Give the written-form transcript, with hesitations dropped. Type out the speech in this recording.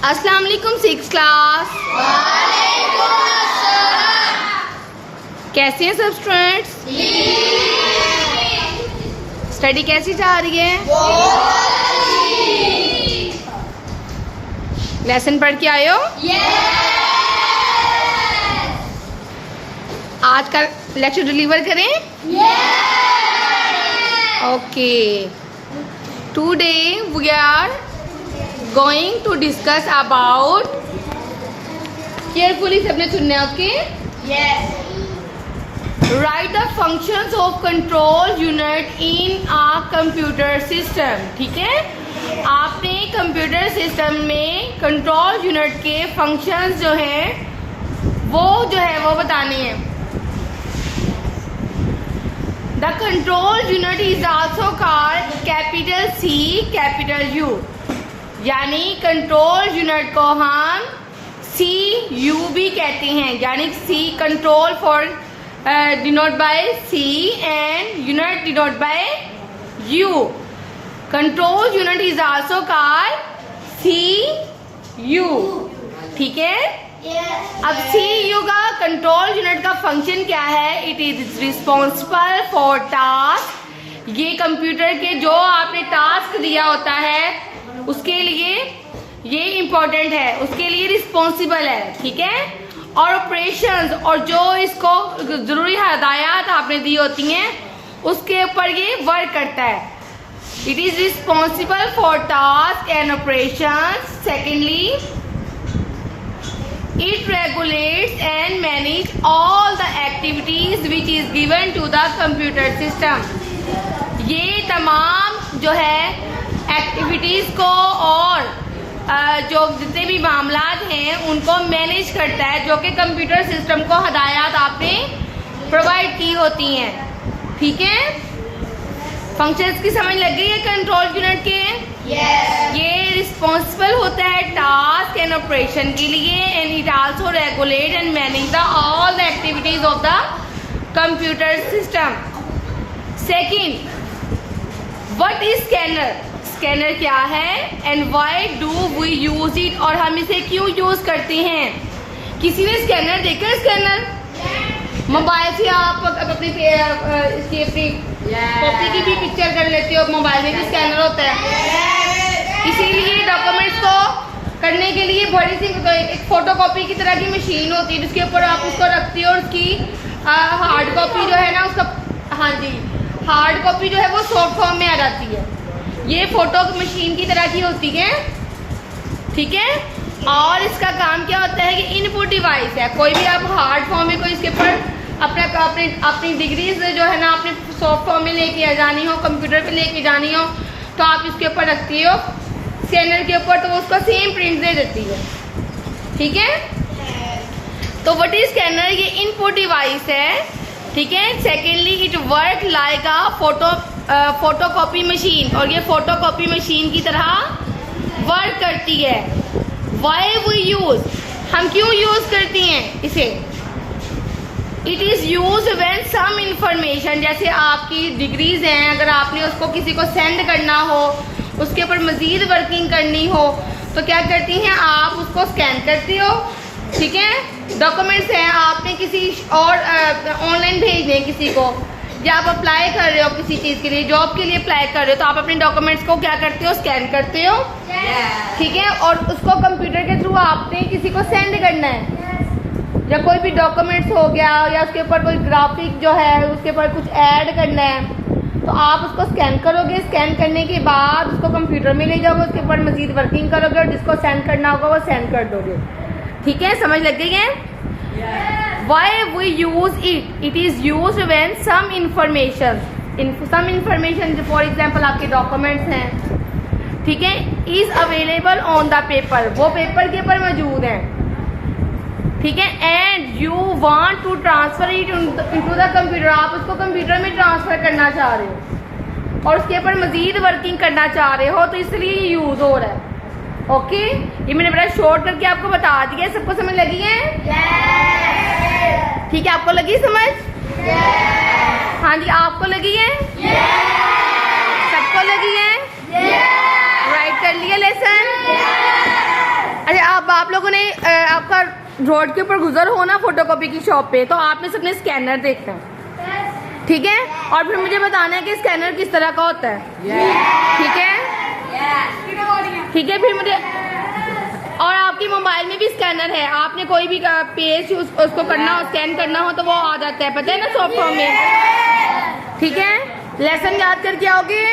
अस्सलाम वालेकुम six class. कैसे हैं सब स्टूडेंट्स? स्टडी कैसी जा रही है? लेसन पढ़ के आए हो? आज का लेक्चर डिलीवर करें? Okay, today we are going to discuss about, carefully सबने सुनना है आपके, right the functions of control unit in a computer system. ठीक है, आपने कंप्यूटर सिस्टम में कंट्रोल यूनिट के फंक्शंस जो हैं वो बताने हैं। The control unit is also called capital C capital U, यानी कंट्रोल यूनिट को हम CU भी कहते हैं, यानी C control for denote bye C and unit denote by U। Control unit is also called CU। ठीक है, अब CU का कंट्रोल यूनिट का फंक्शन क्या है? It is responsible for task. ये कंप्यूटर के जो आपने टास्क दिया होता है उसके लिए ये इम्पोर्टेंट है, उसके लिए रिस्पॉन्सिबल है। ठीक है, और ऑपरेशंस और जो इसको जरूरी हदायत आपने दी होती हैं उसके ऊपर ये वर्क करता है। It is responsible for task and operations. Secondly, it regulates and manage all the activities which is given to the computer system. ये तमाम जो है एक्टिविटीज को और जो जितने भी मामलात हैं उनको मैनेज करता है, जो कि कंप्यूटर सिस्टम को हदायत आपने प्रोवाइड की होती हैं। ठीक है, फंक्शंस की समझ लग गई है कंट्रोल यूनिट के? ये रिस्पॉन्सिबल होता है टास्क एंड ऑपरेशन के लिए, and it also regulate and manage the all the activities of the computer system. Second, what is scanner? Scanner क्या है and why do we use it, और हम इसे क्यों यूज करते हैं? किसी ने स्कैनर देखा है? स्कैनर मोबाइल से आप अपनी कॉपी की भी पिक्चर कर लेते हो, मोबाइल में भी स्कैनर होता है। इसीलिए डॉक्यूमेंट्स को करने के लिए बड़ी सी एक फोटोकॉपी की तरह की मशीन होती है जिसके ऊपर आप उसको रखते हो और उसकी हार्ड कॉपी जो है ना उसका, हाँ जी, हार्ड कॉपी जो है वो सॉफ्ट फॉर्म में आ जाती है। ये फोटो मशीन की तरह की होती है। ठीक है, और इसका काम क्या होता है कि इनपुट डिवाइस है। कोई भी आप हार्ड फॉर्म में कोई इसके ऊपर अपनी डिग्रीज जो है ना आपने सॉफ्ट फॉर्म में लेके जानी हो, कंप्यूटर पे लेके जानी हो, तो आप इसके ऊपर रखती हो स्कैनर के ऊपर, तो वो उसका सेम प्रिंट दे देती है। ठीक है, तो व्हाट इज स्कैनर? ये इनपुट डिवाइस है। ठीक है, secondly, it work like a photocopy machine, और ये फोटोकॉपी मशीन की तरह वर्क करती है। वाई वी यूज, हम क्यों यूज करती हैं इसे? It is use when some information, जैसे आपकी डिग्रीज हैं, अगर आपने उसको किसी को सेंड करना हो, उसके ऊपर मजीद वर्किंग करनी हो, तो क्या करती हैं आप उसको स्कैन करती हो। ठीक है, डॉक्यूमेंट्स हैं, आपने किसी और ऑनलाइन भेजने किसी को, या आप अप्लाई कर रहे हो किसी चीज़ के लिए, जॉब के लिए अप्लाई कर रहे हो, तो आप अपने डॉक्यूमेंट्स को क्या करते हो? स्कैन करते हो। ठीक है, और उसको कंप्यूटर के थ्रू आपने किसी को सेंड करना है, या कोई भी डॉक्यूमेंट्स हो गया या उसके ऊपर कोई ग्राफिक जो है उसके ऊपर कुछ ऐड करना है, तो आप उसको स्कैन करोगे। स्कैन करने के बाद उसको कंप्यूटर में ले जाओगे, उसके ऊपर मजीद वर्किंग करोगे और जिसको सेंड करना होगा वो सेंड कर दोगे। ठीक है, समझ लग गई है? Why we use it? It is used when some information, for example आपके डॉक्यूमेंट्स हैं, ठीक है, is available on the paper, वो पेपर के ऊपर मौजूद हैं। ठीक है, and you want to transfer it into the computer, आप उसको कंप्यूटर में ट्रांसफर करना चाह रहे हो और उसके ऊपर मजीद वर्किंग करना चाह रहे हो, तो इसलिए ये यूज हो रहा है। ओके, ये मैंने बड़ा शॉर्ट करके आपको बता दिया। सबको समझ लगी है? ठीक है, आपको लगी समझ? हाँ जी, आपको लगी है? सबको लगी है? राइट कर लिया लेसन? अच्छा, आप लोगों ने आपका रोड के ऊपर गुजर हो ना फोटोकॉपी की शॉप पे, तो आपने सबने स्कैनर देखना है, ठीक है? और फिर मुझे बताना है कि स्कैनर किस तरह का होता है, ठीक है? ठीक है, फिर मुझे, और आपकी मोबाइल में भी स्कैनर है, आपने कोई भी पेज उसको करना हो, स्कैन करना हो तो वो आ जाता है, पता है ना, सॉफ्ट फॉर्म में, ठीक है? लेसन याद करके आओगे?